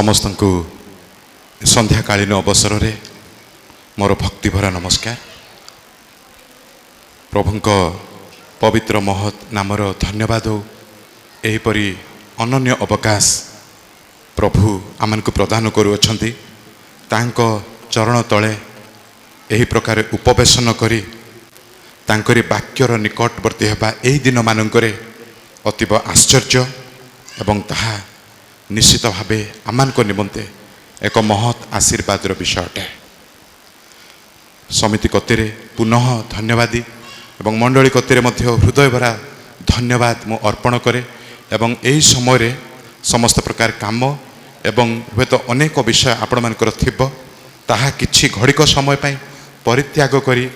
समस्त को संध्याकालीन अवसर रे मोर भक्तिभरा नमस्कार। प्रभुंक पवित्र महत नामर धन्यवाद हो एहीपरी अनन्य अवकाश प्रभु आमन को प्रदान करुअछंती। तांको चरण तले एही प्रकार उपवेशन करी तांकरी वाक्यर निकटवर्ती हेबा एही दिन मानकरे अतीव आश्चर्य एवं ताहा निश्चित भावे आमान को निमंते एक महत आशीर्वाद विषय अटे। समिति कतिरे पुनः धन्यवादी एवं मंडली कतिरे मध्य हृदय भरा धन्यवाद मु अर्पण करे एवं एही समय रे समस्त प्रकार काम एवं हुए तो अनेक विषय आपण मानकर थिबो ताहा किछि घड़िक समय पई परित्याग करी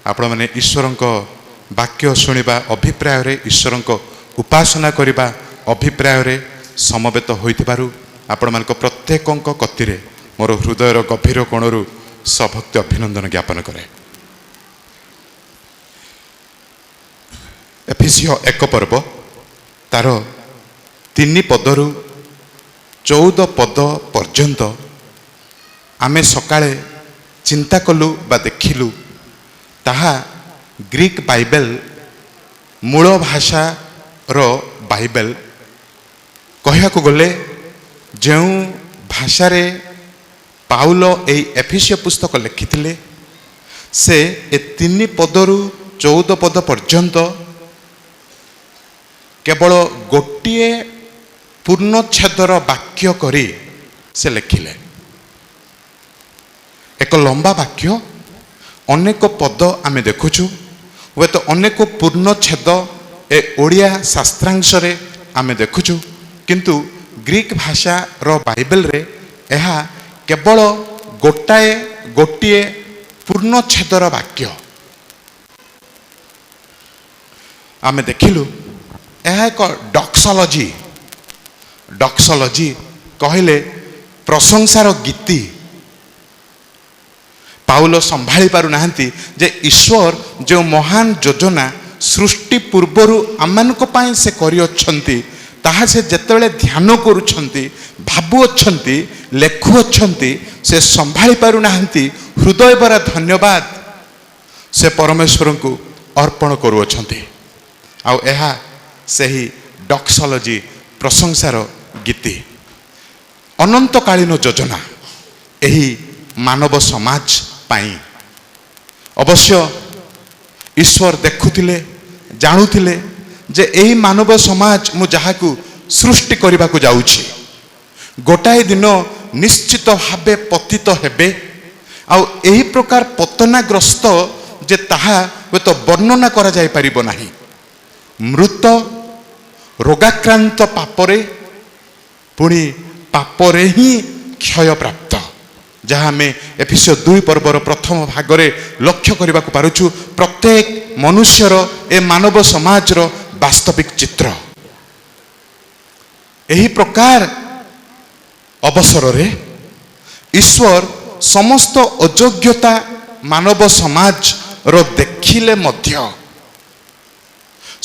आपण माने ईश्वरंक वाक्य सुनिबा अभिप्राय रे ईश्वरंक उपासना करिबा अभिप्राय रे समवेत होइतिबारु आपण मानक प्रत्येकंक कतिरे मोर हृदयर गभीर कोणरू सभक्ति अभिनंदन ज्ञापन करे। एफिसियो 1 पर्व तार 3 पदरु 14 पद पर्यंत आमे सकाळे चिंता कलु बा देखिलु ताहा ग्रीक बाइबल मूल भाषा रो बाइबल कहया को गले जो भाषा रे पाउल एई एफिसियो पुस्तक लिखिथिले से ए 3 पदरु 14 पद पर्यंत केवल गोटिए पूर्णच्छेदर वाक्य करी से लिखिले। एक लंबा वाक्य अनेक पद आमे देखुछु वे तो अनेक पूर्णच्छेद ए ओडिया शास्त्रांश रे आमे देखुछु किंतु ग्रीक भाषा रो बाइबल रे एहा केवल गोटिए पूर्णच्छेदर वाक्य आमे देखिलु। यह एक डक्सोलॉजी कहले प्रशंसार गीति पाउल संभाली पारु नाहंती जे ईश्वर जो महान योजना सृष्टि पूर्वरु आमानक पई से करियछंती ताहा से जेतेबेले ध्यान करूछंती भाबुअछंती लेखुअछंती से संभाली पारु नाहंती। हृदय भरा धन्यवाद से परमेश्वर को अर्पण करूछंती। आ एहा सही डक्सोलॉजी प्रशंसार गीति अनंतकालीन योजना एही मानव समाज पाई अवश्य ईश्वर देखुथिले जानुथिले जे एही मानव समाज मु जहाकू सृष्टि करबा को जाउछि गोटाए दिन निश्चित भावे पतित हेबे। आउ एही प्रकार पतनाग्रस्त जे ताहा वे तो वर्णना करा जाय परिबो नाही। मृत रोगाक्रांत पापरे पुणी पापरे ही क्षय प्राप्त जहाँ आम एफिसियो 2 पर्वर प्रथम भागरे लक्ष्य करने को पारुछु। प्रत्येक मनुष्यर ए मानव समाज रो वास्तविक चित्र एही प्रकार अवसर रे ईश्वर समस्त अयोग्यता मानव समाज रो देखिले मध्य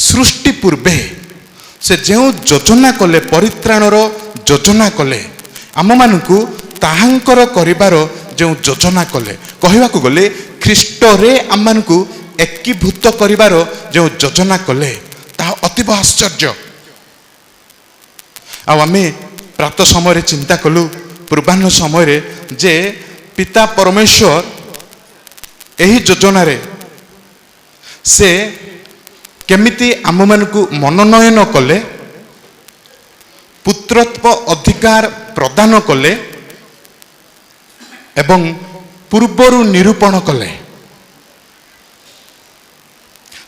सृष्टि पूर्वे से जो योजना कले परित्राणर योजना कले आम मानकु ताहांकर करिबार जो योजना कले कहवा को गले ख्रीष्ट रे आम मानकु एकीभूत करिबार जो योजना कले ता अतीव आश्चर्य। आमे प्रात समय चिंता कलु पूर्वाह्न समय जे पिता परमेश्वर एही योजना रे से केमिति आम मानकु मनोनयन कले पुत्रत्व अधिकार प्रदान कले एवं पूर्वरु निरूपण कले।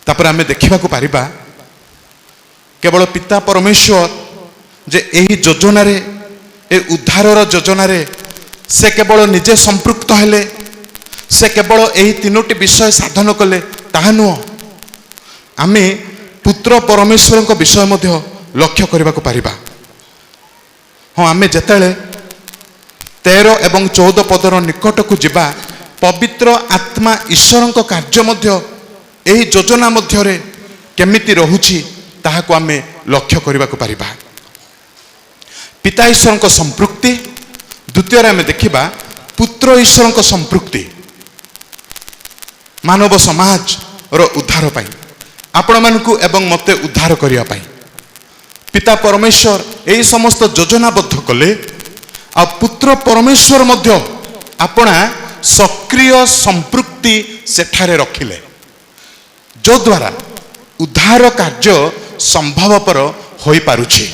तापर आमे देखिबा को पारिबा केवल पिता परमेश्वर जे एही योजना रे ए उद्धारर योजना रे से केवल निजे संपृक्त हेले से केवल एही 3टी विषय साधन कले ताहा नुह। आमे पुत्र परमेश्वर को विषय मध्य लक्ष्य करने को पारिबा। हाँ आमे जेतेले 13 एवं 14 पदर निकट को जिबा पवित्र आत्मा ईश्वर को कार्य मध्य एही योजना मध्य रे केमिति रहुछि ताहा को आमे लक्ष्य करने को पारिबा। पिता ईश्वर को संपृक्ति द्वितीय आम देखा पुत्र ईश्वर संपृक्ति मानव समाज रो उद्धार पाई आपण मानकु एवं मते उद्धार करिया पाई पिता परमेश्वर यही समस्त योजनाबद्ध कले आ पुत्र परमेश्वर मध्य अपना सक्रिय संपृक्ति सेठारे रखिले जो द्वारा उद्धार कार्य संभवपर होई पारुछि।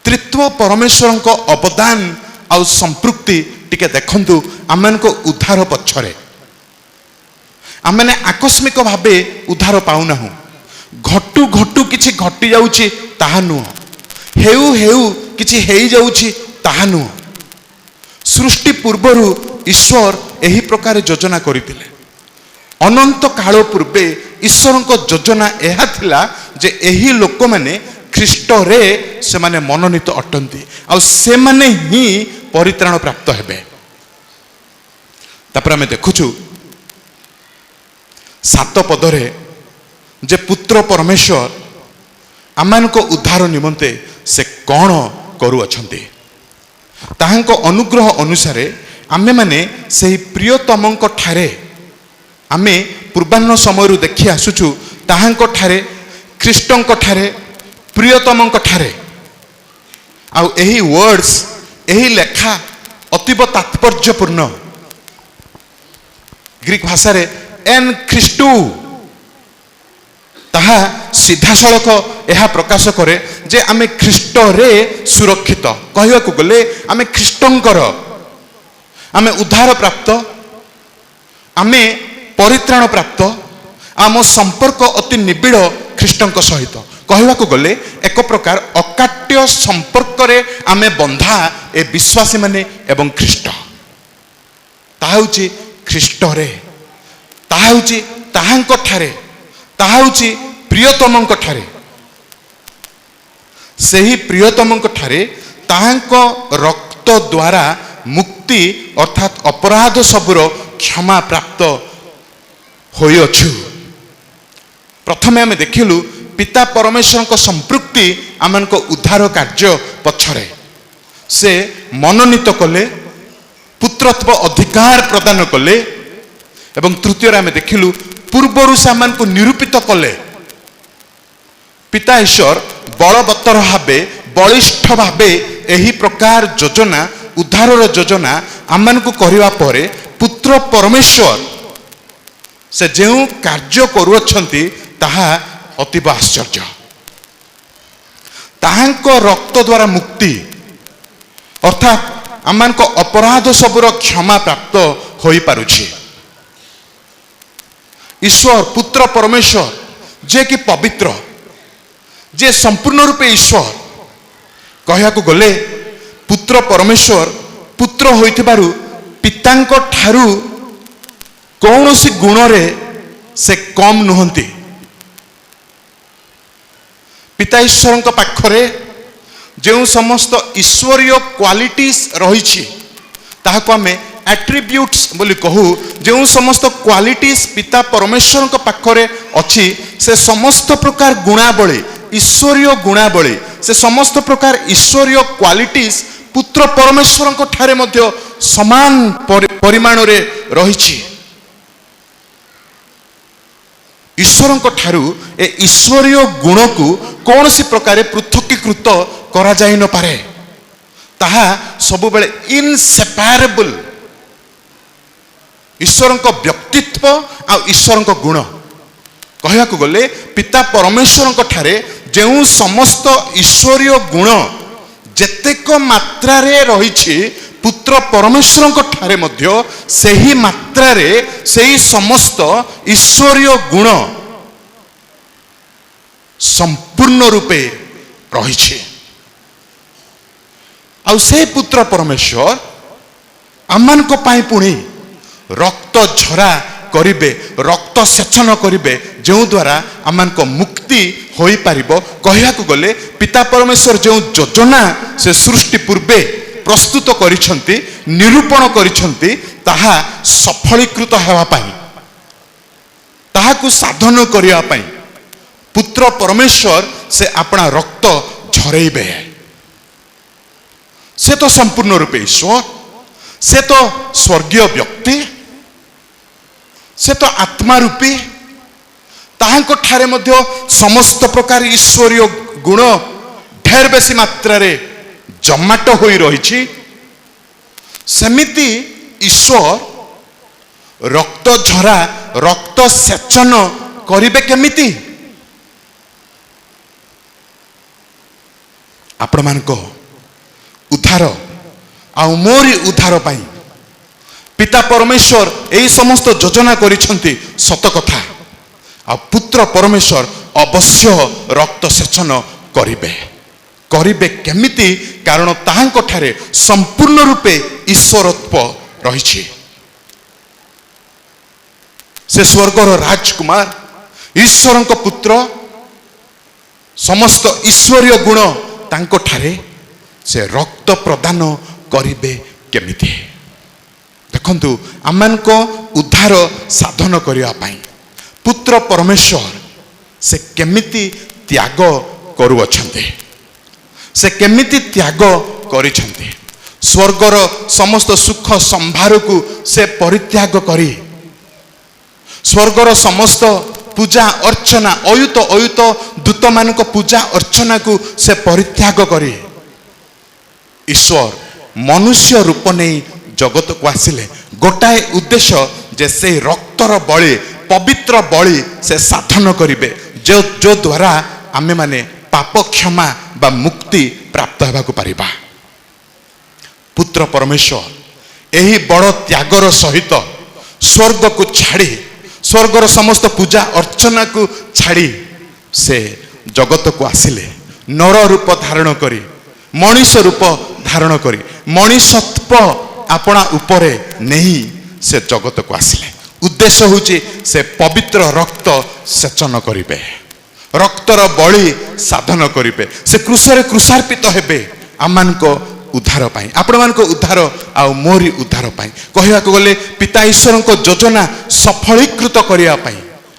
तृत्व परमेश्वर को अवदान आ संपृक्ति टिके देखंतु आमनको उद्धार पछरे आमने आकस्मिक भावे उद्धार पाउना हूँ घटू घटू किछि घटी जाउछि ताहा नुह हेउ हेउ किछि हेई जाउछि ताहा नुह सृष्टि पूर्वरु ईश्वर एही प्रकार योजना करितिले अनंत काल पूर्वे ईश्वर को योजना एहा थिला जे एही लोक माने ख्रीष्ट रे से माने मनोनीत अटंती आ से माने ही परित्राण प्राप्त हेबे। तापर आमे देखुछु 7 पदरे जे पुत्र परमेश्वर आमान को उद्धार निमंते से कौन करू अछंती ताहांको अनुग्रह अनुसार आमे माने सेही प्रियतमंक ठारे आमे पूर्वाह्न समय देखि आसुछु ताहांको ठारे ख्रीष्टंक ठारे प्रियतमंक ठारे आ एही वर्ड्स एही लेखा अतीव तात्पर्यपूर्ण ग्रीक भाषा रे एन ख्रीष्टु ताहा सीधा सड़क यह प्रकाश करे जे आमे ख्रीष्ट रे सुरक्षित कहवा को गले आमे ख्रीष्टंकर आमे उद्धार प्राप्त आमे परित्राण प्राप्त आम संपर्क अति निबिड़ ख्रीष्टंक सहित कहवा को गले एक प्रकार अकाट्य संपर्क रे आमे बंधा ए विश्वासी माने एवं ख्रीष्ट ताहा होची ख्रीष्ट रे ताहा होची ताहांक ठारे ताहा होची प्रियतमंक ठारे सेही प्रियतमंक ठारे ताहांक रक्त द्वारा मुक्ति अर्थात अपराध सबुर क्षमा प्राप्त होई अछु। प्रथमे आमे देखिलु पिता परमेश्वर को संपृक्ति आमन को उद्धार कार्य पछरे से मनोनीत कले पुत्रत्व अधिकार प्रदान कले एवं तृतीय आमे देखिलु पूर्वरु सामान को निरूपित कले पिता ईश्वर बलवत्तर भावे बलिष्ठ भावे एही प्रकार योजना उद्धार योजना आमान को करिवा परे पुत्र परमेश्वर से जो कार्य करुअछंती ताहा अतीब आश्चर्य ताहांको रक्त द्वारा मुक्ति अर्थात आमान को अपराध सबुर क्षमा प्राप्त होई पारुछि। ईश्वर पुत्र परमेश्वर जे कि पवित्र जे संपूर्ण रूपे ईश्वर कहया को गले पुत्र परमेश्वर पुत्र होइथिबारु पितांको ठारू कौनसी गुण रे से कम नुहंती पिता ईश्वर पाखरे जो समस्त ईश्वरीय क्वालिटीज रही ताहाको आमे एट्रिब्यूट्स बोली कहू जो समस्त क्वालिटीज पिता परमेश्वर पाखरे अच्छी से समस्त प्रकार गुणावली ईश्वरीय गुणावली से समस्त प्रकार ईश्वरीय क्वालिटीज पुत्र परमेश्वर ठारे मध्य समान परिमाण रे रही ईश्वर ठारू ए ईश्वरीय गुण को कौन सी प्रकार पृथकीकृत करा जाई न पारे ताहा सब बेले इनसेपारेबल ईश्वर व्यक्तित्व आ ईश्वर गुण कहया को गले पिता परमेश्वर ठारे जो समस्त ईश्वरीय गुण जेतेक मात्रा रे रही पुत्र परमेश्वर ठारे मध्य सही मात्रा रे सही समस्त ईश्वरीय गुण संपूर्ण रूपे रही आ से पुत्र परमेश्वर आमान को पाई पुणी रक्त झरा करिबे रक्त सेचन करिबे जो द्वारा आमान को मुक्ति होई पारिबो कहया को गले पिता परमेश्वर जो योजना से सृष्टि पूर्वे प्रस्तुत करिसंती निरूपण करिसंती ताहा सफलीकृत हेबा पाई ताहाकु साधन करिया पाई पुत्र परमेश्वर से अपना रक्त झरेइबे से तो संपूर्ण रूपे ईश्वर, से तो स्वर्गीय व्यक्ति, से तो आत्मा रूपी, ताहांको ठारे मध्य समस्त प्रकार ईश्वरीय गुण ढेर बेसी मात्रा रे जमाट होई रही। सेमिति ईश्वर रक्त झरा रक्त सेचन करिबे केमिति? आपण मानको उद्धार आ मोरी उद्धार पाई पिता परमेश्वर यही समस्त योजना करिछंती सत कथा। आ पुत्र परमेश्वर अवश्य रक्त सेचन करिबे। करिबे केमिति? कारण ताहांको ठारे संपूर्ण रूपे ईश्वरत्व रहिछि। से स्वर्गर राजकुमार, ईश्वरଙ୍କ पुत्र, समस्त ईश्वरीय गुण तांको ठारे से रक्त प्रदान करिबे केमिति? देखंतु आमानको उद्धार साधन करिया पाई पुत्र परमेश्वर से केमिति त्याग करुअछन्ते, से केमिति त्याग करिछन्ते। स्वर्गर समस्त सुख संभार को से परित्याग करी, स्वर्गर समस्त पूजा अर्चना अयुत अयुत दूत मानक पूजा अर्चना को से परित्याग करी ईश्वर मनुष्य रूप नहीं जगत को आसिले गोटाए उद्देश्य जे से रक्तर बलि पवित्र बलि से साधन करिवे, जो द्वारा आमे माने पाप क्षमा बा मुक्ति प्राप्त हेबा को पारिबा। पुत्र परमेश्वर एही बड़ त्यागर सहित स्वर्ग को छाड़ी, स्वर्गर समस्त पूजा अर्चना को छाड़ी से जगत को आसिले, नर रूप धारण करी, मनीष रूप धारण करी, मनीषत्व अपना उपरे नहीं से जगत को आसिले। उद्देश्य होची से पवित्र रक्त सेचन करिवे, रक्तर बलि साधन करिवे, से क्रूसरे क्रूसार्पित हेबे आमानको उद्धार पाई, आपण मानको उद्धार आ मोरी उद्धार पाई। कहया को गले पिता ईश्वरଙ୍କ योजना सफलीकृत करिया पाई,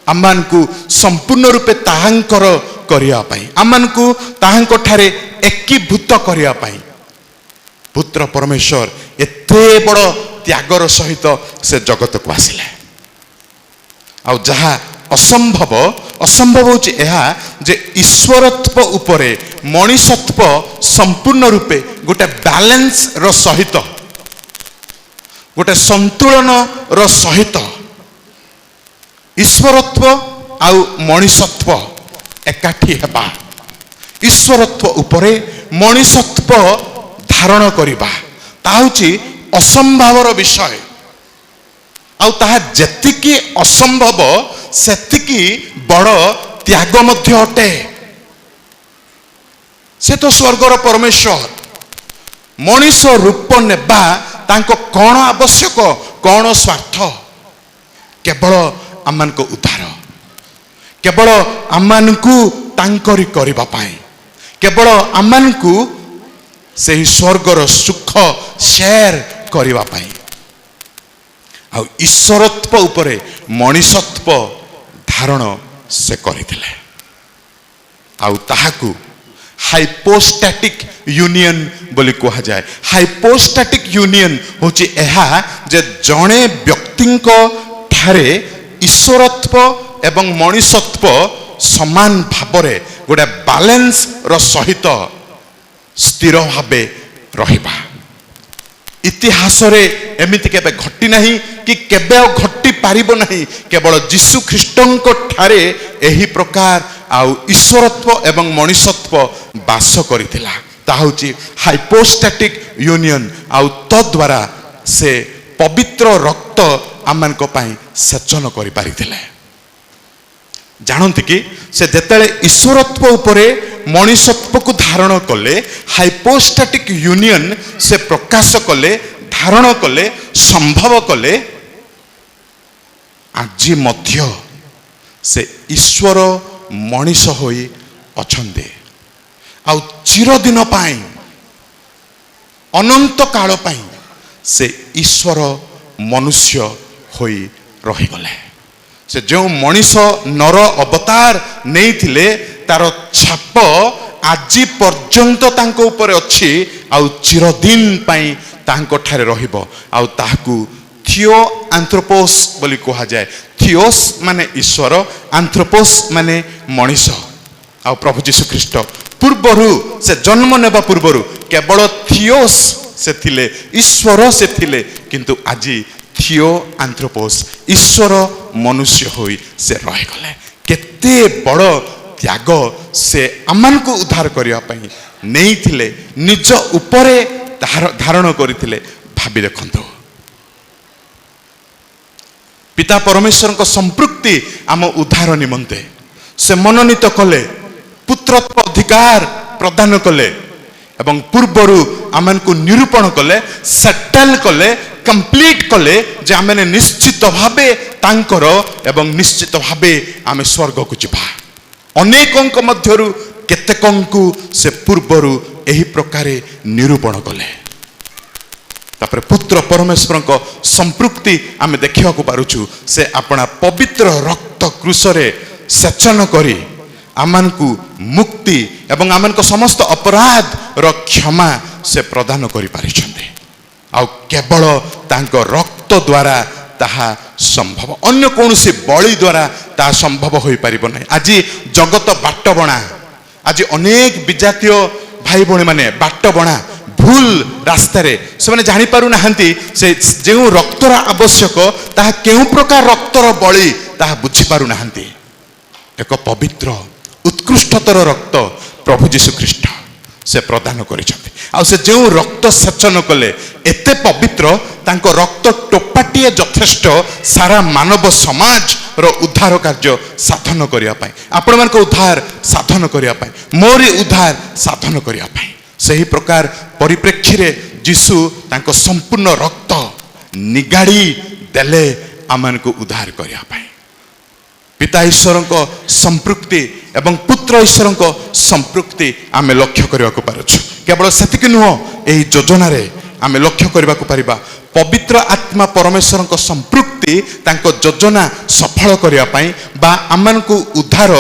आमानको संपूर्ण रूपे ताहांकर करिया पाई, आमानको ताहांको ठारे एकीभूत करिया पाई पुत्र परमेश्वर एते बड़ त्यागर सहित से जगत को आसिले। आ जहा असंभव असंभव होची एहा जे ईश्वरत्व उपरे मनीषत्व संपूर्ण रूपे गोटे बैलेंस रो सहित, गोटे संतुलन रो सहित ईश्वरत्व आउ मनीषत्व एकाठी हेबा, ईश्वरत्व उपरे मनीषत्व धारण करिबा ता होची असंभवर विषय। आउ ताहा जेतिकी असंभव सेतिकी बड़ त्याग मध्य अटे। से तो स्वर्गर परमेश्वर मनीष रूप नेबा तांको कौन आवश्यक, कौन स्वार्थ? केवल आमानको उद्धार, केवल आमानकु तांकरी करिबा पाई, केवल आमानकु से स्वर्गर सुख शेयर करिबा पाई। आ ईश्वरत्व उपरे मनीषत्व धारण से करिथिले। आउ ताहाकु हाइपोस्टैटिक यूनियन बोली कहा जाए। हाइपोस्टैटिक यूनियन होची एहा जे जणे व्यक्तिंको ठारे ईश्वरत्व एवं मनीषत्व समान भावरे गोटे बैलेंस रो सहित स्थिर भावे रहिबा। इतिहास रे एमिति केबे घटी नहीं कि केबे घटी पारिबो नहीं, केवल जीशु ख्रीष्टंको ठारे एही प्रकार आउ ईश्वरत्व एवं मनीषत्व बास करिथिला। ता होची हाइपोस्टैटिक यूनियन। आउ तो द्वारा से पवित्र रक्त आमानको पई सेचन करि पारिथिले। जानती कि से जेतेले ईश्वरत्व उपरे मनीषत्व को धारण कले, हाइपोस्टैटिक यूनियन से प्रकाश कले, धारण कले, संभव कले, आज मध्य से ईश्वर मनीष होई अछंदे। आउ चिरदिन पाई, अनंत काल पाई से ईश्वर मनुष्य होई रही गले। से जो मनीष नर अवतार नहीं थिले तार छाप ଆଜି ପର୍ଯ୍ୟନ୍ତ ତାଙ୍କ ଉପରେ ଅଛି ଆଉ ଚିରଦିନ ପାଇଁ ତାଙ୍କ ଠାରେ ରହିବ ଆଉ ତାହାକୁ ଥିଓ ଆନ୍ଥ୍ରୋପୋସ୍ ବୋଲି କୁହାଯାଏ। ଥିଓସ୍ ମାନେ ଈଶ୍ୱର, ଆନ୍ଥ୍ରୋପୋସ୍ ମାନେ ମଣିଷ। ଆଉ ପ୍ରଭୁ ଯୀଶୁଖ୍ରୀଷ୍ଟ ପୂର୍ବରୁ ସେ ଜନ୍ମ ନେବା ପୂର୍ବରୁ କେବଳ ଥିଓସ୍ ସେ ଥିଲେ, ଈଶ୍ୱର ସେ ଥିଲେ, କିନ୍ତୁ ଆଜି ଥିଓ ଆନ୍ଥ୍ରୋପୋସ୍ ଈଶ୍ୱର ମନୁଷ୍ୟ ହୋଇ ସେ ରହିଗଲେ। କେତେ ବଡ଼ ତ୍ୟାଗ ସେ ଆମମାନଙ୍କୁ ଉଦ୍ଧାର କରିବା ପାଇଁ ନେଇଥିଲେ, ନିଜ ଉପରେ ଧାରଣ କରିଥିଲେ। ଭାବି ଦେଖନ୍ତୁ, ପିତା ପରମେଶ୍ୱରଙ୍କ ସମ୍ପୃକ୍ତି ଆମ ଉଦ୍ଧାର ନିମନ୍ତେ ସେ ମନୋନୀତ କଲେ, ପୁତ୍ରତ୍ୱ ଅଧିକାର ପ୍ରଦାନ କଲେ ଏବଂ ପୂର୍ବରୁ ଆମମାନଙ୍କୁ ନିରୂପଣ କଲେ, ସେଟେଲ କଲେ, କମ୍ପ୍ଲିଟ କଲେ ଯେ ଆମେ ନିଶ୍ଚିତ ଭାବେ ତାଙ୍କର ଏବଂ ନିଶ୍ଚିତ ଭାବେ ଆମେ ସ୍ୱର୍ଗକୁ ଯିବା। ଅନେକଙ୍କ ମଧ୍ୟରୁ କେତେକଙ୍କୁ ସେ ପୂର୍ବରୁ ଏହି ପ୍ରକାରେ ନିରୂପଣ କଲେ। ତାପରେ ପୁତ୍ର ପରମେଶ୍ୱରଙ୍କ ସମ୍ପୃକ୍ତି ଆମେ ଦେଖିବାକୁ ପାରୁଛୁ। ସେ ଆପଣା ପବିତ୍ର ରକ୍ତ କୃଷରେ ସେଚନ କରି ଆମମାନଙ୍କୁ ମୁକ୍ତି ଏବଂ ଆମମାନଙ୍କ ସମସ୍ତ ଅପରାଧର କ୍ଷମା ସେ ପ୍ରଦାନ କରିପାରିଛନ୍ତି। ଆଉ କେବଳ ତାଙ୍କ ରକ୍ତ ଦ୍ୱାରା ତାହା ସମ୍ଭବ, ଅନ୍ୟ କୌଣସି ବଳି ଦ୍ୱାରା ତାହା ସମ୍ଭବ ହୋଇପାରିବ ନାହିଁ। ଆଜି ଜଗତ ବାଟବଣା, ଆଜି ଅନେକ ବିଜାତୀୟ ଭାଇ ଭଉଣୀମାନେ ବାଟବଣା ଭୁଲ ରାସ୍ତାରେ ସେମାନେ ଜାଣିପାରୁନାହାନ୍ତି ସେ ଯେଉଁ ରକ୍ତର ଆବଶ୍ୟକ ତାହା କେଉଁ ପ୍ରକାର ରକ୍ତର ବଳି ତାହା ବୁଝିପାରୁନାହାନ୍ତି। ଏକ ପବିତ୍ର ଉତ୍କୃଷ୍ଟତର ରକ୍ତ ପ୍ରଭୁ ଯୀଶୁଖ୍ରୀଷ୍ଟ ସେ ପ୍ରଦାନ କରିଛନ୍ତି। ଆଉ ସେ ଯେଉଁ ରକ୍ତ ସେଚନ କଲେ ଏତେ ପବିତ୍ର, ତାଙ୍କ ରକ୍ତ ଟୋପାଟିଏ ଯଥେଷ୍ଟ ସାରା ମାନବ ସମାଜର ଉଦ୍ଧାର କାର୍ଯ୍ୟ ସାଧନ କରିବା ପାଇଁ, ଆପଣମାନଙ୍କ ଉଦ୍ଧାର ସାଧନ କରିବା ପାଇଁ, ମୋରି ଉଦ୍ଧାର ସାଧନ କରିବା ପାଇଁ। ସେହି ପ୍ରକାର ପରିପ୍ରେକ୍ଷୀରେ ଯୀଶୁ ତାଙ୍କ ସମ୍ପୂର୍ଣ୍ଣ ରକ୍ତ ନିଗାଡ଼ି ଦେଲେ ଆମମାନଙ୍କୁ ଉଦ୍ଧାର କରିବା ପାଇଁ। ପିତା ଈଶ୍ୱରଙ୍କ ସମ୍ପୃକ୍ତି ଏବଂ ପୁତ୍ର ଈଶ୍ୱରଙ୍କ ସମ୍ପୃକ୍ତି ଆମେ ଲକ୍ଷ୍ୟ କରିବାକୁ ପାରୁଛୁ। କେବଳ ସେତିକି ନୁହଁ, ଏହି ଯୋଜନାରେ ଆମେ ଲକ୍ଷ୍ୟ କରିବାକୁ ପାରିବା ପବିତ୍ର ଆତ୍ମା ପରମେଶ୍ୱରଙ୍କ ସମ୍ପୃକ୍ତି ତାଙ୍କ ଯୋଜନା ସଫଳ କରିବା ପାଇଁ ବା ଆମମାନଙ୍କୁ ଉଦ୍ଧାର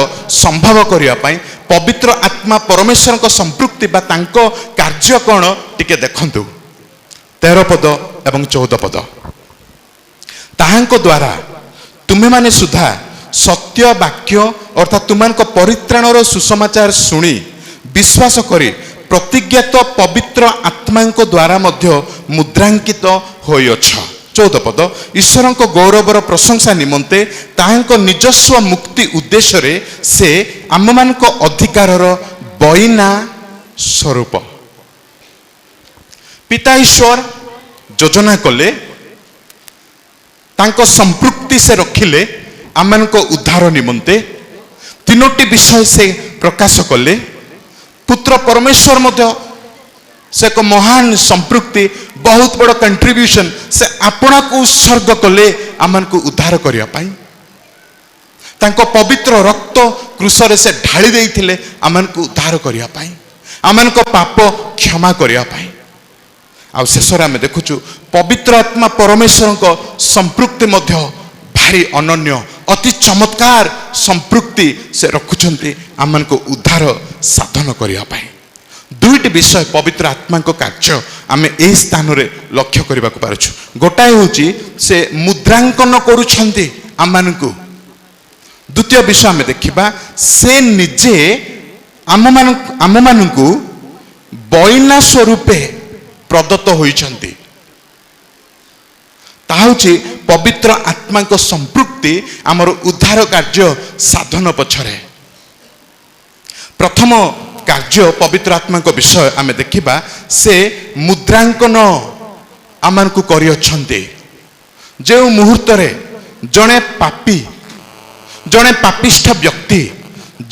ସମ୍ଭବ କରିବା ପାଇଁ ପବିତ୍ର ଆତ୍ମା ପରମେଶ୍ୱରଙ୍କ ସମ୍ପୃକ୍ତି ବା ତାଙ୍କ କାର୍ଯ୍ୟ କ'ଣ ଟିକେ ଦେଖନ୍ତୁ। 13 ପଦ ଏବଂ 14 ପଦ, ତାହାଙ୍କ ଦ୍ୱାରା ତୁମେମାନେ ସୁଦ୍ଧା ସତ୍ୟ ବାକ୍ୟ ଅର୍ଥାତ୍ ତୁମମାନଙ୍କ ପରିତ୍ରାଣର ସୁସମାଚାର ଶୁଣି ବିଶ୍ୱାସ କରି ପ୍ରତିଜ୍ଞାତ ପବିତ୍ର ଆତ୍ମାଙ୍କ ଦ୍ୱାରା ମଧ୍ୟ ମୁଦ୍ରାଙ୍କିତ ହୋଇଅଛ। 14 ପଦ, ଈଶ୍ୱରଙ୍କ ଗୌରବର ପ୍ରଶଂସା ନିମନ୍ତେ ତାହାଙ୍କ ନିଜସ୍ୱ ମୁକ୍ତି ଉଦ୍ଦେଶ୍ୟରେ ସେ ଆମମାନଙ୍କ ଅଧିକାରର ବଇନା ସ୍ୱରୂପ। ପିତା ଈଶ୍ୱର ଯୋଜନା କଲେ, ତାଙ୍କ ସମ୍ପୃକ୍ତି ସେ ରଖିଲେ ଆମମାନଙ୍କ ଉଦ୍ଧାର ନିମନ୍ତେ। ତିନୋଟି ବିଷୟ ସେ ପ୍ରକାଶ କଲେ। ପୁତ୍ର ପରମେଶ୍ୱର ମଧ୍ୟ ସେ ଏକ ମହାନ ସମ୍ପୃକ୍ତି, ବହୁତ ବଡ଼ କଣ୍ଟ୍ରିବ୍ୟୁସନ୍ ସେ ଆପଣାକୁ ଉତ୍ସର୍ଗ କଲେ ଆମମାନଙ୍କୁ ଉଦ୍ଧାର କରିବା ପାଇଁ। ତାଙ୍କ ପବିତ୍ର ରକ୍ତ କୃଷରେ ସେ ଢାଳି ଦେଇଥିଲେ ଆମମାନଙ୍କୁ ଉଦ୍ଧାର କରିବା ପାଇଁ, ଆମମାନଙ୍କ ପାପ କ୍ଷମା କରିବା ପାଇଁ। ଆଉ ଶେଷରେ ଆମେ ଦେଖୁଛୁ ପବିତ୍ର ଆତ୍ମା ପରମେଶ୍ୱରଙ୍କ ସମ୍ପୃକ୍ତି ମଧ୍ୟ ଭାରି ଅନନ୍ୟ, ଅତି ଚମତ୍କାର ସମ୍ପୃକ୍ତି ସେ ରଖୁଛନ୍ତି ଆମମାନଙ୍କୁ ଉଦ୍ଧାର ସାଧନ କରିବା ପାଇଁ। ଦୁଇଟି ବିଷୟ ପବିତ୍ର ଆତ୍ମାଙ୍କ କାର୍ଯ୍ୟ ଆମେ ଏହି ସ୍ଥାନରେ ଲକ୍ଷ୍ୟ କରିବାକୁ ପାରୁଛୁ। ଗୋଟାଏ ହେଉଛି ସେ ମୁଦ୍ରାଙ୍କନ କରୁଛନ୍ତି ଆମମାନଙ୍କୁ। ଦ୍ୱିତୀୟ ବିଷୟ ଆମେ ଦେଖିବା ସେ ନିଜେ ଆମମାନଙ୍କୁ ବଇନା ସ୍ୱରୂପେ ପ୍ରଦତ୍ତ ହୋଇଛନ୍ତି। ତାହା ହେଉଛି ପବିତ୍ର ଆତ୍ମାଙ୍କ ସମ୍ପୃକ୍ତି ଆମର ଉଦ୍ଧାର କାର୍ଯ୍ୟ ସାଧନ ପଛରେ। ପ୍ରଥମ କାର୍ଯ୍ୟ ପବିତ୍ର ଆତ୍ମାଙ୍କ ବିଷୟ ଆମେ ଦେଖିବା, ସେ ମୁଦ୍ରାଙ୍କନ ଆମମାନଙ୍କୁ କରିଅଛନ୍ତି। ଯେଉଁ ମୁହୂର୍ତ୍ତରେ ଜଣେ ପାପୀ, ଜଣେ ପାପିଷ୍ଠ ବ୍ୟକ୍ତି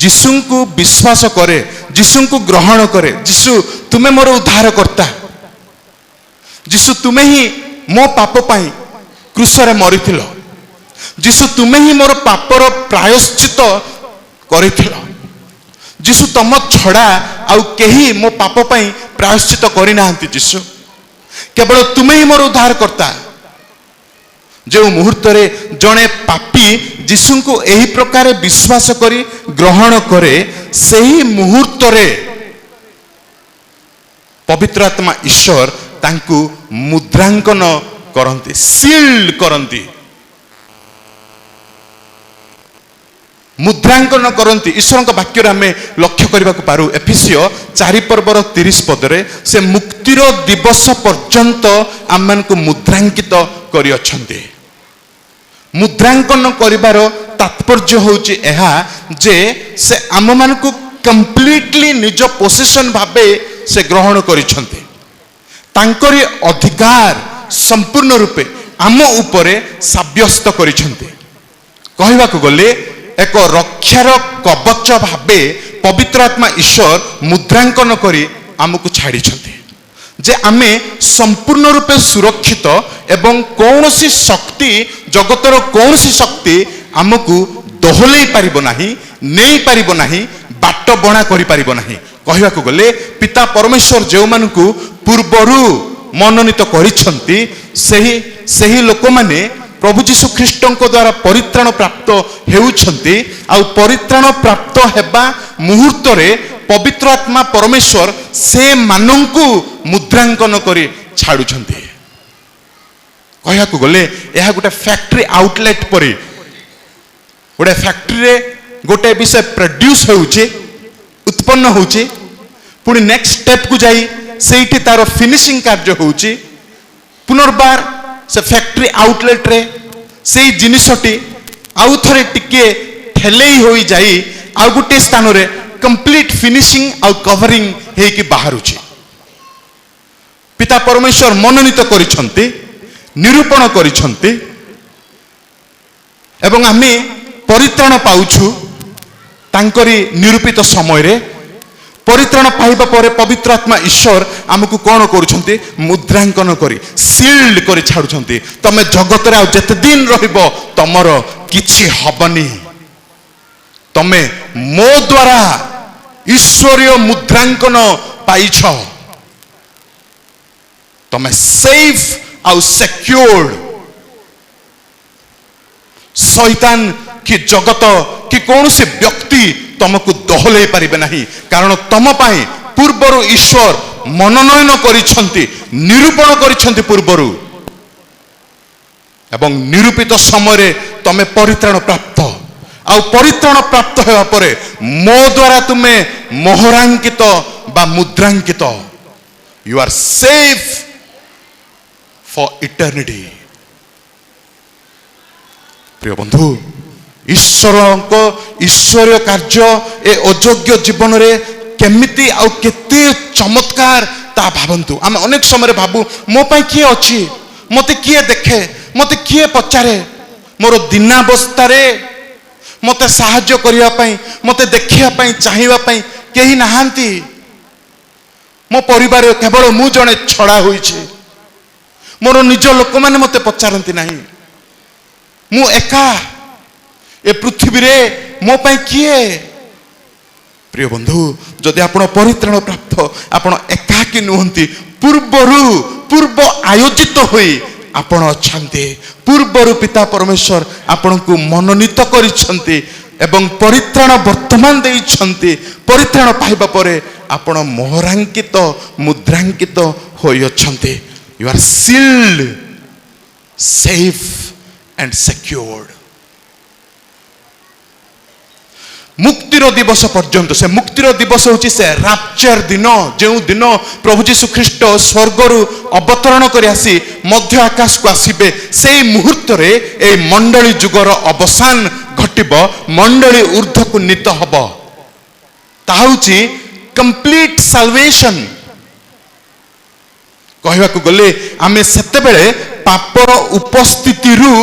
ଯୀଶୁଙ୍କୁ ବିଶ୍ୱାସ କରେ, ଯୀଶୁଙ୍କୁ ଗ୍ରହଣ କରେ, ଯୀଶୁ ତୁମେ ମୋର ଉଦ୍ଧାରକର୍ତ୍ତା, ଯୀଶୁ ତୁମେ ହିଁ ମୋ ପାପ ପାଇଁ କ୍ରୁଶରେ ମରିଥିଲ, ଯୀଶୁ ତୁମେ ହିଁ ମୋର ପାପର ପ୍ରାୟଶ୍ଚିତ କରିଥିଲ, ଯୀଶୁ ତମ ଛଡ଼ା ଆଉ କେହି ମୋ ପାପ ପାଇଁ ପ୍ରାୟଶ୍ଚିତ କରିନାହାନ୍ତି, ଯୀଶୁ କେବଳ ତୁମେ ହିଁ ମୋର ଉଦ୍ଧାରକର୍ତ୍ତା। ଯେଉଁ ମୁହୂର୍ତ୍ତରେ ଜଣେ ପାପୀ ଯୀଶୁଙ୍କୁ ଏହି ପ୍ରକାର ବିଶ୍ୱାସ କରି ଗ୍ରହଣ କରେ, ସେହି ମୁହୂର୍ତ୍ତରେ पवित्र आत्मा ईश्वर तांकु मुद्रांकन करंती, सील्ड करंती, मुद्रांकन करंती। ईश्वर वाक्य आम लक्ष्य करने पारू एफिसियो 4 पर्वर 30 पदरे से मुक्तिर दिवस पर्यंत आम को मुद्रांकित करियछन्ते। मुद्रांकन करिवार तात्पर्य होउची एहा जे से आम मान को कंप्लीटली निज पोसेशन भाबे से ग्रहण करिछन्ते। तांकरी अधिकार संपूर्ण रूपे आम उपरे साब्यस्त करिछन्ते। कहवा को गले एक रक्षार कवच भाबे पवित्र आत्मा ईश्वर मुद्रांकन करी आमको छाड़ी जे आमे संपूर्ण रूपे सुरक्षित एवं कौनसी शक्ति जगतर कौनसी शक्ति आमको दोहलई पारिबो नाही, नहीं पारिबो नाही, बाट बणा करि पारिबो नाही। कहवा को गले पिता परमेश्वर जो मानकु पूर्वरु मनोनीत करिछन्ति सही लोक माने प्रभु जीशु ख्रीष्ट द्वारा परित्राण प्राप्त हेउछन्ति। आ परित्राण प्राप्त हेबा मुहूर्त रे पवित्र आत्मा परमेश्वर से मानंकु मुद्रांकन करी छाड़ुछन्ति। कहया को गले यह गोटे फैक्ट्री आउटलेट परी गोटे फैक्ट्री रे गोटे विषय प्रोड्यूस होउची, उत्पन्न होउची, पुणी नेक्स्ट स्टेप को जाई सेठी तार फिनिशिंग कार्य होउची। पुनर्बार से फैक्ट्री आउटलेट रे से जिनिसटी आउ थरे टिके ठेलेई होई जाई आ गोटे स्थान रे कंप्लीट फिनिशिंग आउ कवरिंग हे कि बाहरुची। पिता परमेश्वर मनोनीत करिछन्ति, निरूपण करिछन्ति एवं आमे परित्राण पाउछु तांकरी निरूपित समय रे। परित्राण पाइबा परे पवित्र आत्मा ईश्वर आमको कौन करुछन्ति मुद्रांकन करी सील्ड करी छाड़ुछन्ति। तमे जगत रे जेते दिन रहिबो तमर किछि हबनी, तमे मो द्वारा ईश्वरीय मुद्रांकन पाइछ, तमे सेफ आउ सिक्योर्ड। शैतान कि जगत कि कौन से व्यक्ति तुमको दोहलई पारिबे नहीं, कारण तुम पाई पूर्वरु ईश्वर मनोनयन करिछन्ति, निरूपण करिछन्ति पूर्वरु एवं निरूपित समय रे तमे परित्राण प्राप्त आ परित्राण प्राप्त हेबा परे मो द्वारा तुमे मोहरांकित बा मुद्रांकित। You are safe for eternity. प्रिय बंधु, ईश्वरीय कार्य ए अयोग्य जीवन रे केमिति आ केते चमत्कार ता भावंतु। आम अनेक समय भाबू मो पाई किए अछि, मते किए देखे, मते किए पचारे, मोर दिनावस्था रे मते साहाय्य करिया पाई, मते देखिया पाई, चाहिबा पाई केही नाहांती। मो परिवार केवल मु जणे छड़ा होइछि, मोर निज लोक माने मते पचारंती नाही, मु एका ए पृथ्वी रे मो पाई किए। प्रिय बंधु, जदि आपण परित्राण प्राप्त आपण एकाकी नुहंती, पूर्व आयोजित होई आपण अछन्ते। पूर्वरु पिता परमेश्वर आपण को मनोनीत करिछन्ति एवं परित्राण वर्तमान देइछन्ति। परित्राण पाइबा परे आपण मोहरांकित मुद्रांकित होई अछन्ते। You are sealed, safe and secured. मुक्तिर दिवस पर्यंत, से मुक्तिर दिवस होची से रैप्चर दिन, जो दिन प्रभु जीशु ख्रीष्ट स्वर्गरु अवतरण कर आसी मध्य आकाश को आसीबे, से मुहूर्त रे ए मंडली जुगर अवसान घटिब, मंडली ऊर्ध्व को नीत हब। ताहुची complete solvation. कहवा को गले आमे सेते बेले पापर उपस्थिति रु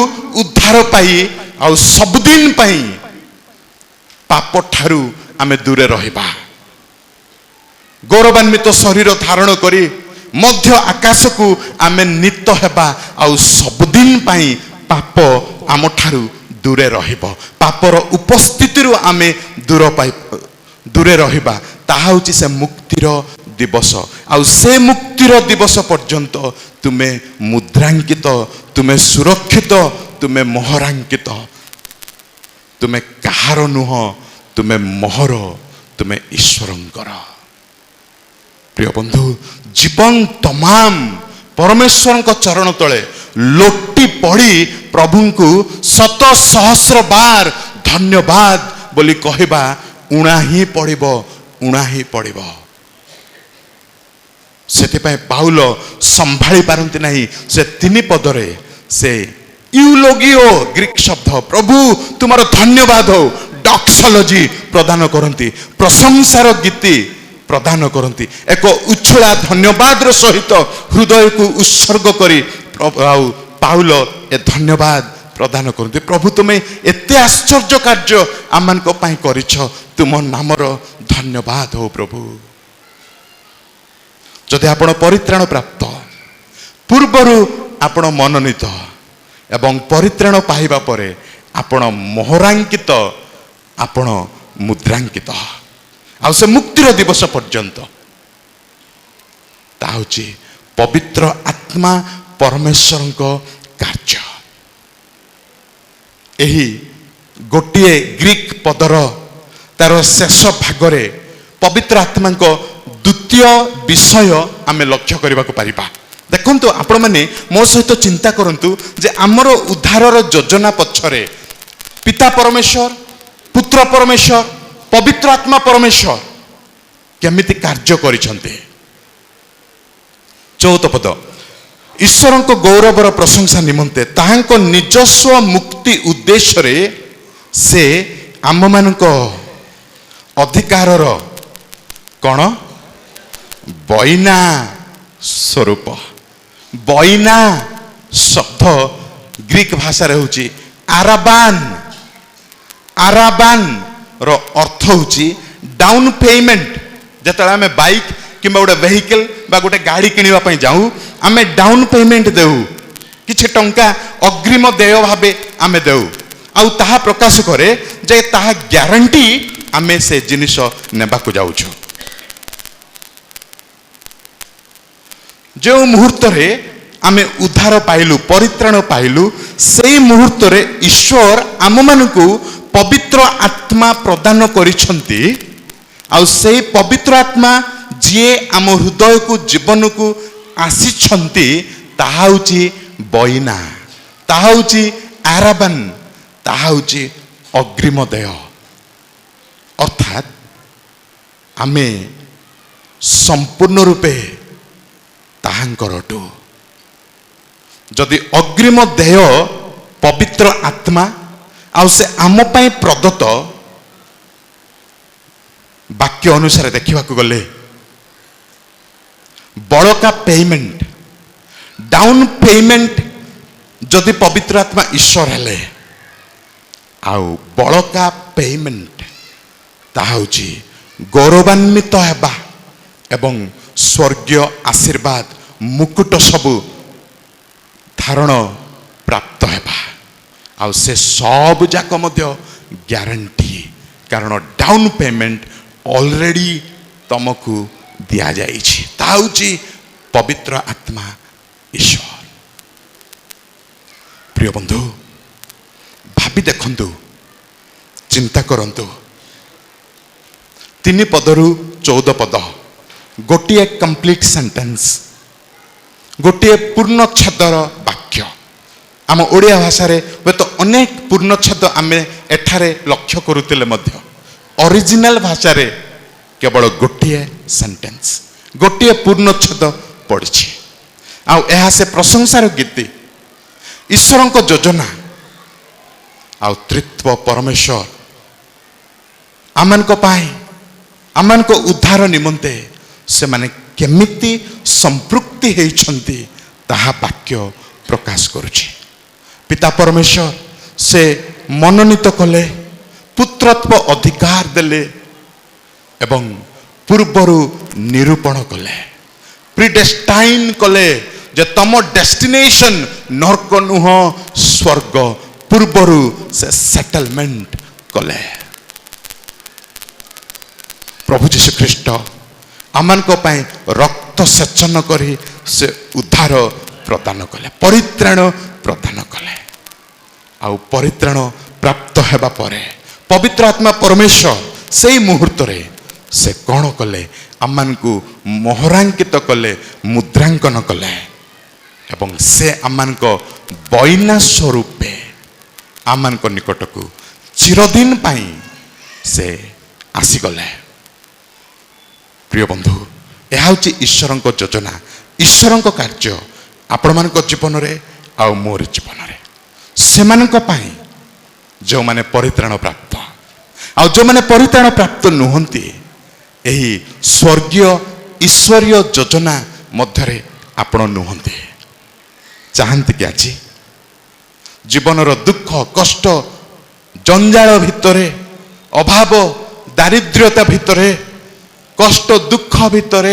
उद्धार पाई आ सबदिन पाई पाप ठारू आमे दूरे रहिबा। गौरवान्वित शरीर धारण करी मध्य आकाश को आमे नित हेबा आ सबदिन पाई पाप आम ठारू दूरे रहिबो। पापर उपस्थिति रु आमे दूरे रहिबा। ताहा होची से मुक्तिर दिवस। आ से मुक्तिर दिवस पर्यंत तुमे मुद्रांकित, तुमे सुरक्षित, तुमे मोहरांकित। तुमे कहार नुह, तुमे मोहर, तुमे ईश्वरंकर। प्रिय बंधु जीवन तमाम परमेश्वर चरण तले लोटी पड़ी प्रभु को शत सहस्र बार धन्यवाद बोली कहबा उणा ही पड़िबो सेतिपाई पाउल संभाली पारंती नहीं से तीन पदरे से यूलोगियो ग्रीक शब्द प्रभु तुम्हारा धन्यवाद हो डॉक्सोलॉजी प्रदान करती प्रशंसार गीति प्रदान करती एक उच्छला धन्यवाद सहित हृदय को उत्सर्ग करी पाउल ए धन्यवाद प्रदान करती प्रभु तुम्हें एते आश्चर्य कार्य आम करिछ तुम नामर धन्यवाद हो प्रभु जदि आपण परित्राण प्राप्त पूर्वरु आपण मनोनीत एवं परित्राण पाइबा परे आपण मोहरांकित आपण मुद्रांकित आ से मुक्तिर दिवस पर्यंत ता होची पवित्र आत्मा परमेश्वर कार्य एही गोटे ग्रीक पदर तार शेष भागरे पवित्र आत्मा द्वितीय विषय आमे लक्ष्य करने को पारिबा देखंतु आपण माने मो सहित चिंता करंतु जे आमर उद्धारर योजना पछरे पिता परमेश्वर पुत्र परमेश्वर पवित्र आत्मा परमेश्वर केमिति कार्य करिसंते 14 पद ईश्वर को गौरवर प्रशंसा निमंते ताहांको निजस्व मुक्ति उद्देश्य रे से आम मानक अधिकारर कौन बैना स्वरूप बैना शब्द ग्रीक भाषा होची आराबान आराबान रो अर्थ होची डाउन पेमेंट जतले आमे बाइक किंबा गोटे वेहिकल बा गोटे गाड़ी किनिबा पई जाऊ आमे डाउन पेमेंट देऊ किछि टंका अग्रिम देय भाबे आमे देऊ आउ ताहा प्रकाश करे जे ताहा ग्यारंटी आमे से जिनिस नेबा को जाउछु जो मुहूर्त रे आमे उद्धार पाइलु परित्राण पाइलु से मुहूर्त रे ईश्वर आम मानकु पवित्र आत्मा प्रदान करिसंती आ से पवित्र आत्मा जे आम हृदय को जीवन को आसीछंती ताहा होची बैना ताहा होची आराबन ताहा होची अग्रिम देय अर्थात आमे संपूर्ण रूपे ताहांकरटू जदि अग्रिम देय पवित्र आत्मा आ से आम पाई प्रदत्त वाक्य अनुसार देखा गले बड़का पेमेंट डाउन पेमेंट जदि पवित्र आत्मा ईश्वर हेले आउ बड़का पेमेंट ताहा होची गौरवान्वित हेबा एवं स्वर्गीय आशीर्वाद मुकुट सबु धारण प्राप्त हेबा आ से सब जाक मध्य ग्यारंटी कारण डाउन पेमेंट ऑलरेडी तुमको दिया जाइछि ता होची पवित्र आत्मा ईश्वर प्रिय बंधु भाभी देखंतु चिंता करंतु 3 पदरु 14 पद गोटे कंप्लीट सेंटेंस गोटे पूर्णच्छेदर वाक्य आम ओडिया भाषा रे तो अनेक पूर्णच्छेद आमे एठारे लक्ष्य करुतिले मध्य ओरिजिनल भाषा रे केवल गोटे सेंटेंस गोटे पूर्णच्छेद पड़ी आ एहा से प्रशंसार गीति ईश्वर को योजना आ त्रित्व परमेश्वर आमान को पाए आमान को उद्धार निमंते से माने केमिति संपृक्ति हेइछंती ताहा वाक्य प्रकाश करुछि पिता परमेश्वर से मनोनीत कले पुत्रत्व अधिकार देले एवं पूर्वरु निरूपण कले प्रीडेस्टाइन कले जे तम डेस्टिनेशन नरक नुह स्वर्ग पूर्वरु से सेटलमेंट कले प्रभु जीशु ख्रीष्ट आमान को पाए रक्त सेचन करी से उद्धार प्रदान कले परित्राण प्रदान कले आउ परित्राण प्राप्त हेबा परे पवित्र आत्मा परमेश्वर से मुहूर्त रे से कौन कले आमको मोहरांकित कले मुद्रांकन कले एवं से आमान बैना स्वरूपे आमान निकट को चिरदिन पाई से आसीगले। प्रिय बंधु यह हूँ ईश्वर योजना ईश्वर कार्य आपण मान जीवन में आउ मोर जीवन में से जो माने परित्राण प्राप्त आ जो माने परित्राण प्राप्त नुहंती यही स्वर्गीय ईश्वरीय योजना मध्य आपण नुहंती चाहती कि आज जीवन दुख कष्ट जंजाल भितर अभाव दारिद्र्यता भितर कष्ट दुख भितर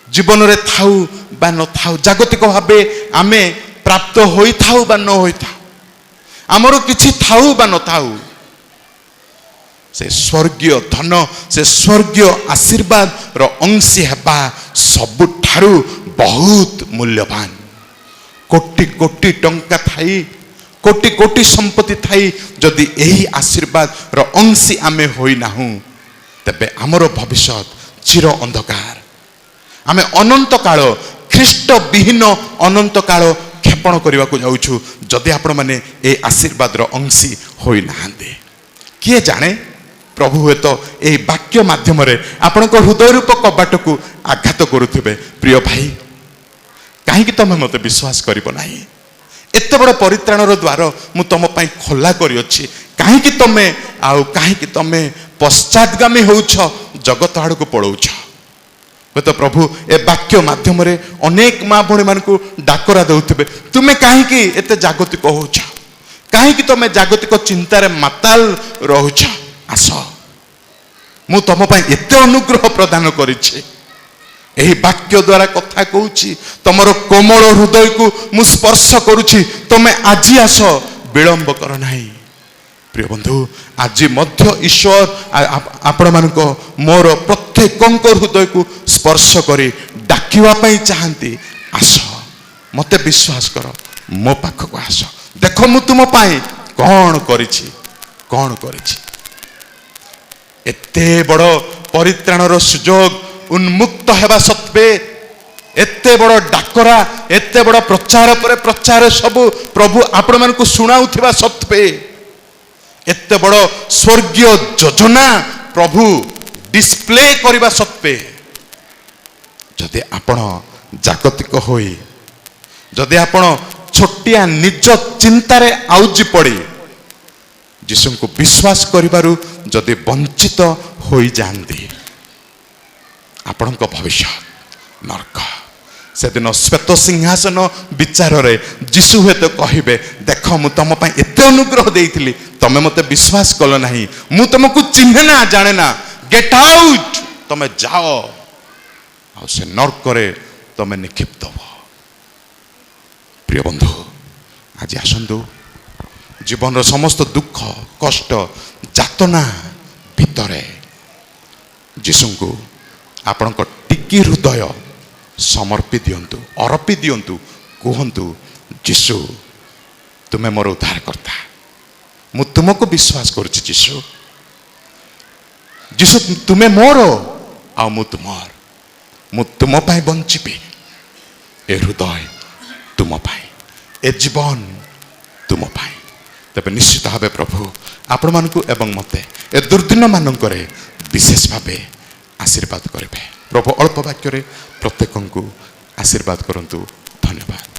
जीवन में थाऊ बा न थाऊ जागतिक भावे आमे प्राप्त होई थाऊ बा न होई थाऊ आमर किछि थाऊ बा न थाऊ से स्वर्गीय धन से स्वर्गीय आशीर्वाद रो अंशी हेबा सबुठारु बहुत मूल्यवान। कोटि कोटि टंका थाई कोटि कोटि संपत्ति थाई जदि यही आशीर्वाद रो अंशी आमे होई नाहु तबे आमर भविष्य चिर अंधकार आमे अनंत काल ख्रीष्ट विहीन अनंत काल क्षेपण करने को जाऊँ जदि आपण मैंने ये आशीर्वाद अंशी होई नाहांते। किए जाने प्रभु हे तो यही वाक्य माध्यम आपण हृदय रूप कबाट को आघात करुवे। प्रिय भाई कहीं तुम मत विश्वास कर एत बड़ परित्राणर द्वार मु तुम खोला कर कहीं तुम आउ कहीं तुम पश्चातगामी होउछ जगत आड़ को पड़ौछ। तो प्रभु ए वाक्य माध्यम अनेक माँ भणी मान को डाकरा दौथे तुम्हें कहीं एत जागतिक हो कहीं तुम जागतिक चिंतार माताल रोच आस मु तुम एत अनुग्रह प्रदान करिछि एही वाक्य द्वारा कथा कहूँ तुमर कोमल हृदय को मु स्पर्श करुछि तुम आज आस विलंब कर नाही। प्रिय बंधु आज मध्य ईश्वर आपण मानक मोर प्रत्येक हृदय को स्पर्श करी डाकिवाई चाहती आस मते विश्वास कर मो पाखक आस देख मु तुम कौन करिछि कौन करिछि। एते बड़ परित्राणर सुजोग उन्मुक्त हेबा सत्वे एते बड़ डाकरा एते बड़ प्रचार पर प्रचार सबु प्रभु आपण मानक सुनाउथिबा सत्वे एते बड़ स्वर्गीय योजना प्रभु डिस्प्ले करने सत्वे जदि आपण जागतिक होई जदि आपण छोटिया निज चिंतारे आउजी पड़ी जीशु को विश्वास करिबारु जदि वंचित होई जानती आपण भविष्य नरक। से दिन श्वेत सिंहासन विचार रे जीशु हे तो कहिबे देख मु तुम एते अनुग्रह देइथिली तमे मते विश्वास कल नाही मु तुमको चिन्हे ना जाने ना गेट आउट तमे जाओ आ से नरक रे तमे निक्षिप्त हो। प्रिय बंधु आज आसंतु जीवन रो समस्त दुख कष्ट जातना भितरे जीशु को आपण टिकी हृदय समर्पी दियंतु अर्पी दियंतु कहंतु जीशु तुम्हें मोर उद्धार करता मु तुमको विश्वास करुछि जीशु जीशु तुम्हें मोर आ मु तुमर मु तुम पाई बंचिबी ए हृदय तुम पाई ए जीवन तुम पाई तबे निश्चित भावे प्रभु आपण मानकु एवं मते ए दुर्दिन मानकरे विशेष भावे आशीर्वाद करेंगे। प्रभु अल्प वाक्य प्रत्येक को आशीर्वाद करंतु। धन्यवाद।